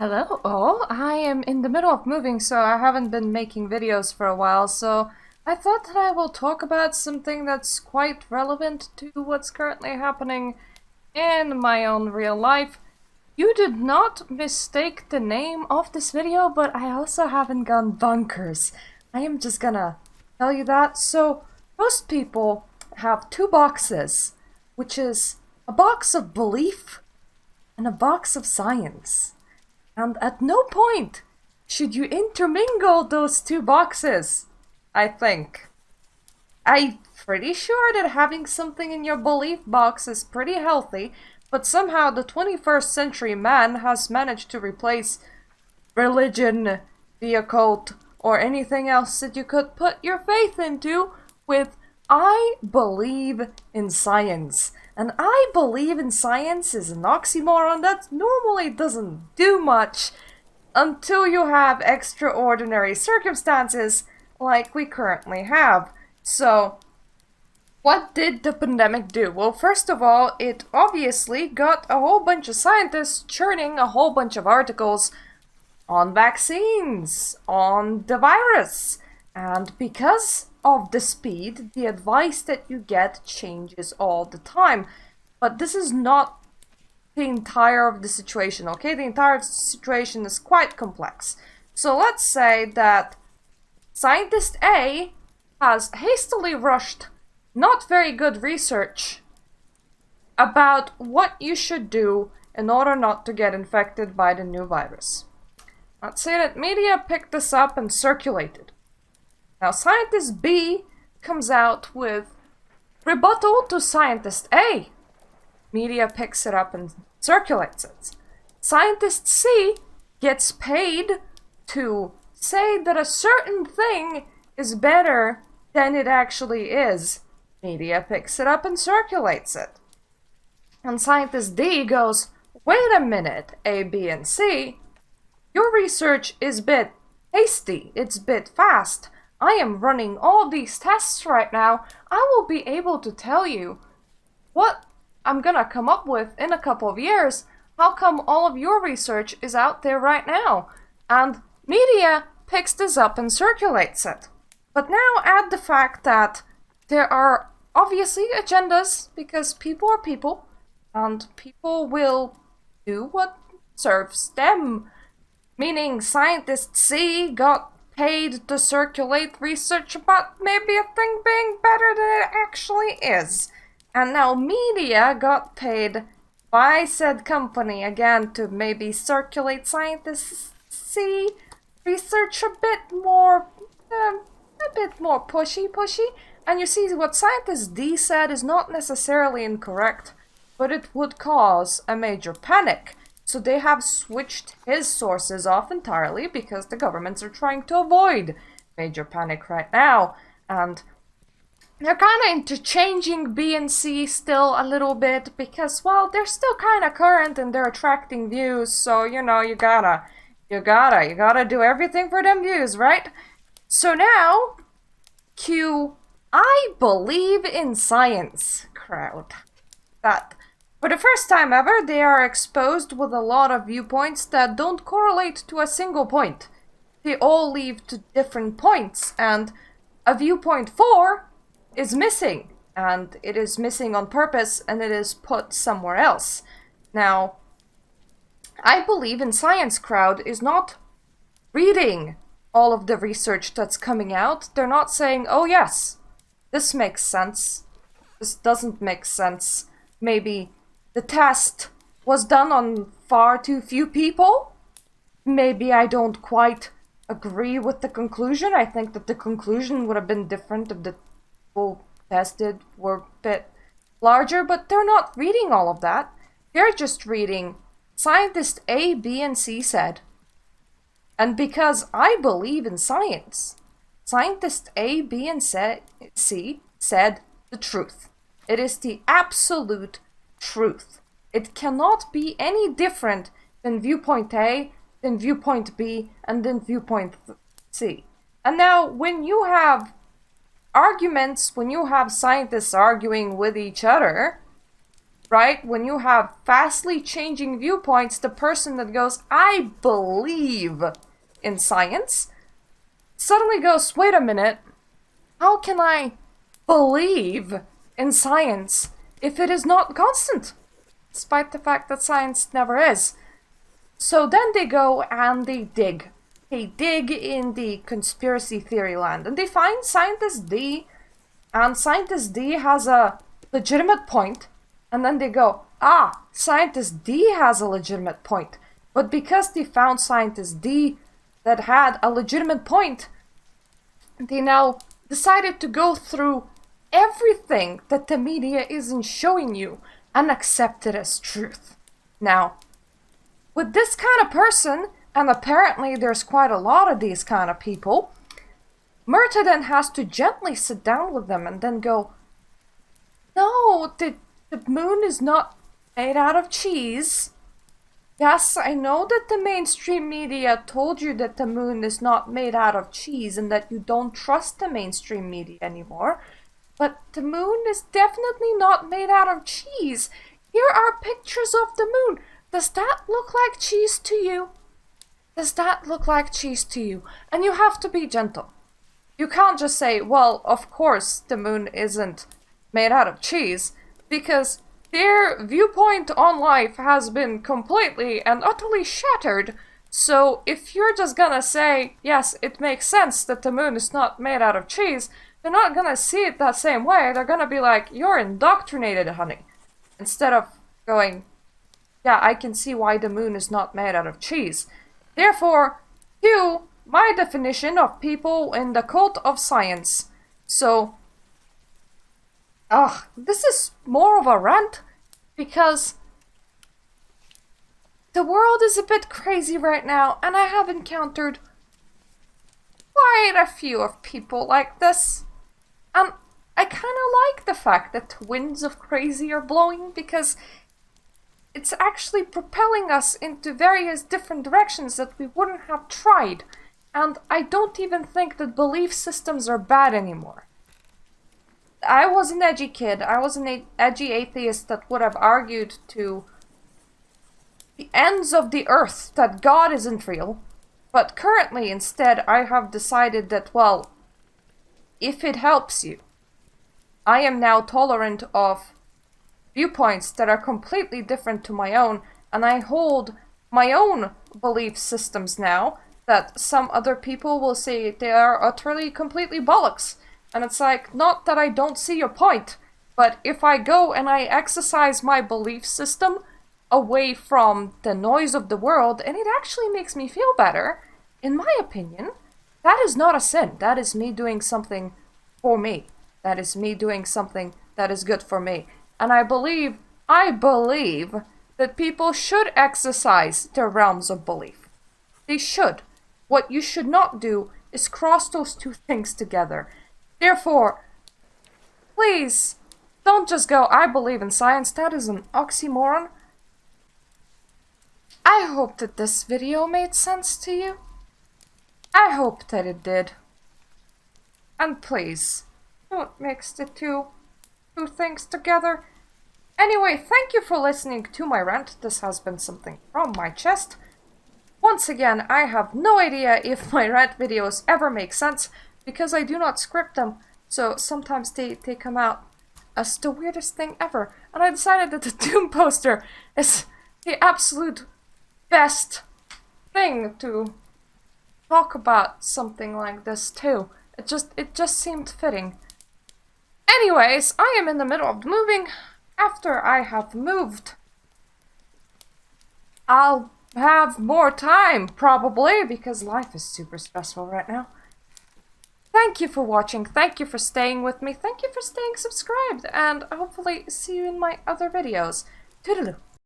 Hello all, I am in the middle of moving, so I haven't been making videos for a while, so I thought that I will talk about something that's quite relevant to what's currently happening in my own real life. You did not mistake the name of this video, but I also haven't gone bonkers. I am just gonna tell you that. So, most people have two boxes, which is a box of belief and a box of science. And at no point should you intermingle those two boxes, I think. I'm pretty sure that having something in your belief box is pretty healthy, but somehow the 21st century man has managed to replace religion, the occult, or anything else that you could put your faith into with I believe in science. And I believe in science is an oxymoron that normally doesn't do much until you have extraordinary circumstances like we currently have. So, what did the pandemic do? Well, first of all, it obviously got a whole bunch of scientists churning a whole bunch of articles on vaccines, on the virus. And because of the speed, the advice that you get changes all the time. But this is not the entire of the situation, okay? The entire situation is quite complex. So let's say that scientist A has hastily rushed not very good research about what you should do in order not to get infected by the new virus. Let's say that media picked this up and circulated. Now, scientist B comes out with rebuttal to scientist A. Media picks it up and circulates it. Scientist C gets paid to say that a certain thing is better than it actually is. Media picks it up and circulates it. And scientist D goes, wait a minute, A, B, and C. Your research is a bit hasty, it's a bit fast. I am running all these tests right now. I will be able to tell you what I'm gonna come up with in a couple of years. How come all of your research is out there right now? And media picks this up and circulates it. But now add the fact that there are obviously agendas, because people are people, and people will do what serves them. Meaning scientist C got paid to circulate research about maybe a thing being better than it actually is. And now media got paid by said company again to maybe circulate scientist C research a bit more pushy. And you see, what scientist D said is not necessarily incorrect, but it would cause a major panic. So they have switched his sources off entirely because the governments are trying to avoid major panic right now. And they're kind of interchanging B and C still a little bit because, well, they're still kind of current and they're attracting views. So, you gotta do everything for them views, right? So now, cue I believe in science crowd. That for the first time ever, they are exposed with a lot of viewpoints that don't correlate to a single point. They all lead to different points, and a viewpoint 4 is missing, and it is missing on purpose, and it is put somewhere else. Now, I believe in science crowd is not reading all of the research that's coming out. They're not saying, oh yes, this makes sense, this doesn't make sense, maybe the test was done on far too few people. Maybe I don't quite agree with the conclusion. I think that the conclusion would have been different if the people tested were a bit larger, but they're not reading all of that. They're just reading scientist A, B, and C said. And because I believe in science, scientist A, B, and C said the truth. It is the absolute truth. It cannot be any different than viewpoint A, then viewpoint B, and then viewpoint C. And now, when you have arguments, when you have scientists arguing with each other, right? When you have fastly changing viewpoints, the person that goes, I believe in science, suddenly goes, wait a minute, how can I believe in science if it is not constant? Despite the fact that science never is. So then they go and they dig. They dig in the conspiracy theory land, and they find Scientist D, and Scientist D has a legitimate point, and then they go, Scientist D has a legitimate point. But because they found Scientist D that had a legitimate point, they now decided to go through everything that the media isn't showing you and accept it as truth. Now, with this kind of person, and apparently there's quite a lot of these kind of people, Murta then has to gently sit down with them and then go, no, the moon is not made out of cheese. Yes, I know that the mainstream media told you that the moon is not made out of cheese and that you don't trust the mainstream media anymore, but the moon is definitely not made out of cheese. Here are pictures of the moon. Does that look like cheese to you? Does that look like cheese to you? And you have to be gentle. You can't just say, well, of course the moon isn't made out of cheese, because their viewpoint on life has been completely and utterly shattered. So if you're just gonna say, yes, it makes sense that the moon is not made out of cheese, they're not gonna see it that same way. They're gonna be like, you're indoctrinated, honey. Instead of going, yeah, I can see why the moon is not made out of cheese. Therefore, to my definition of people in the cult of science. So, this is more of a rant, because the world is a bit crazy right now, and I have encountered quite a few of people like this. And I kind of like the fact that winds of crazy are blowing, because it's actually propelling us into various different directions that we wouldn't have tried. And I don't even think that belief systems are bad anymore. I was an edgy kid. I was an edgy atheist that would have argued to the ends of the earth that God isn't real. But currently, instead, I have decided that, well, if it helps you, I am now tolerant of viewpoints that are completely different to my own, and I hold my own belief systems now that some other people will say they are utterly, completely bollocks. And it's like, not that I don't see your point, but if I go and I exercise my belief system away from the noise of the world, and it actually makes me feel better, in my opinion, that is not a sin. That is me doing something for me. That is me doing something that is good for me. And I believe that people should exercise their realms of belief. They should. What you should not do is cross those two things together. Therefore, please, don't just go, I believe in science. That is an oxymoron. I hope that this video made sense to you. I hope that it did. And please, don't mix the two things together. Anyway, thank you for listening to my rant. This has been something from my chest. Once again, I have no idea if my rant videos ever make sense, because I do not script them, so sometimes they come out as the weirdest thing ever. And I decided that the Doom poster is the absolute best thing to talk about something like this too. It just seemed fitting. Anyways, I am in the middle of moving. After I have moved, I'll have more time, probably, because life is super stressful right now. Thank you for watching, thank you for staying with me, thank you for staying subscribed, and hopefully see you in my other videos. Toodaloo.